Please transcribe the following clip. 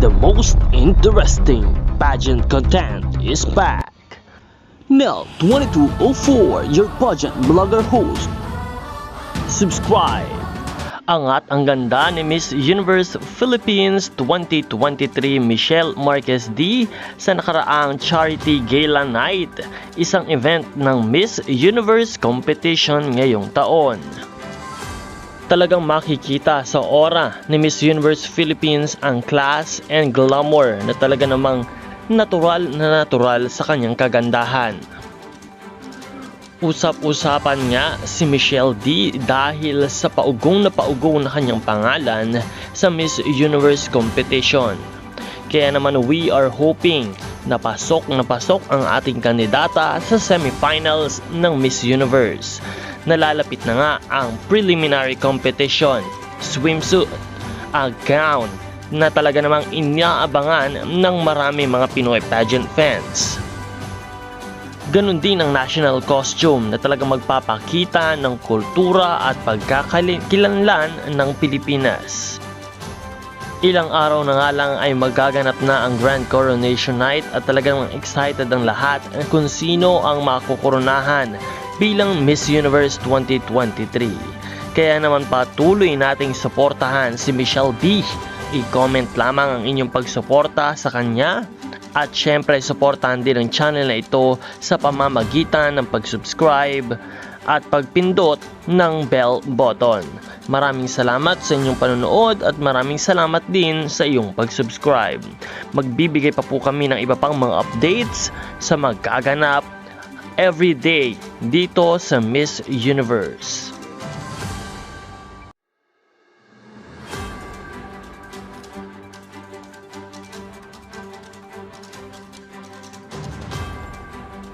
the most interesting pageant content is back. Mel 2204, your pageant blogger host. Subscribe. Angat ang ganda ni Miss Universe Philippines 2023 Michelle Marquez D sa nakaraang Charity Gala Night, isang event ng Miss Universe competition ngayong taon. Talagang makikita sa aura ni Miss Universe Philippines ang class and glamour na talaga namang natural sa kanyang kagandahan. Usap-usapan nga si Michelle D dahil sa paugong na kanyang pangalan sa Miss Universe competition. Kaya naman we are hoping na pasok ang ating kandidata sa semifinals ng Miss Universe. Nalalapit na nga ang preliminary competition, swimsuit, a gown na talaga namang inaabangan ng marami mga Pinoy pageant fans. Ganon din ang national costume na talagang magpapakita ng kultura at pagkakakilanlan ng Pilipinas. Ilang araw na nga lang ay magaganap na ang Grand Coronation Night at talagang excited ang lahat kung sino ang makukoronahan bilang Miss Universe 2023. Kaya naman patuloy nating suportahan si Michelle D. I-comment lamang ang inyong pagsuporta sa kanya at syempre suportahan din ang channel na ito sa pamamagitan ng pag-subscribe at pagpindot ng bell button. Maraming salamat sa inyong panonood at maraming salamat din sa iyong pag-subscribe. Magbibigay pa po kami ng iba pang mga updates sa magkaganap everyday dito sa Miss Universe.